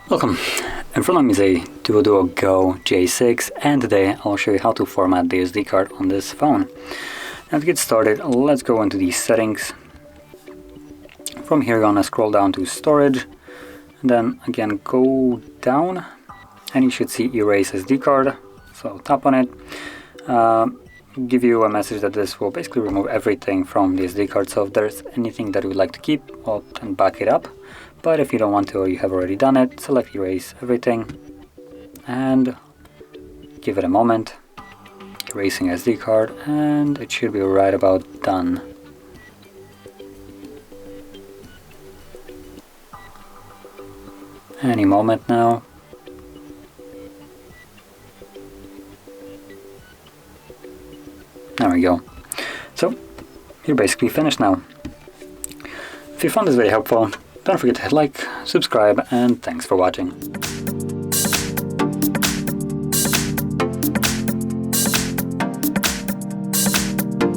Welcome. In front of me is a DuoDuoGo J6, and today I'll show you how to format the SD card on this phone. Now to get started, let's go into the settings. From here you're gonna scroll down to storage, and then again go down, and you should see erase SD card. So tap on it. Give you a message that this will basically remove everything from the SD card. So if there's anything that you would like to keep, well, then back it up. But if you don't want to, or you have already done it, select erase everything and give it a moment. Erasing SD card, and it should be right about done. Any moment now. There we go. So you're basically finished now. If you found this very helpful, don't forget to hit like, subscribe, and thanks for watching.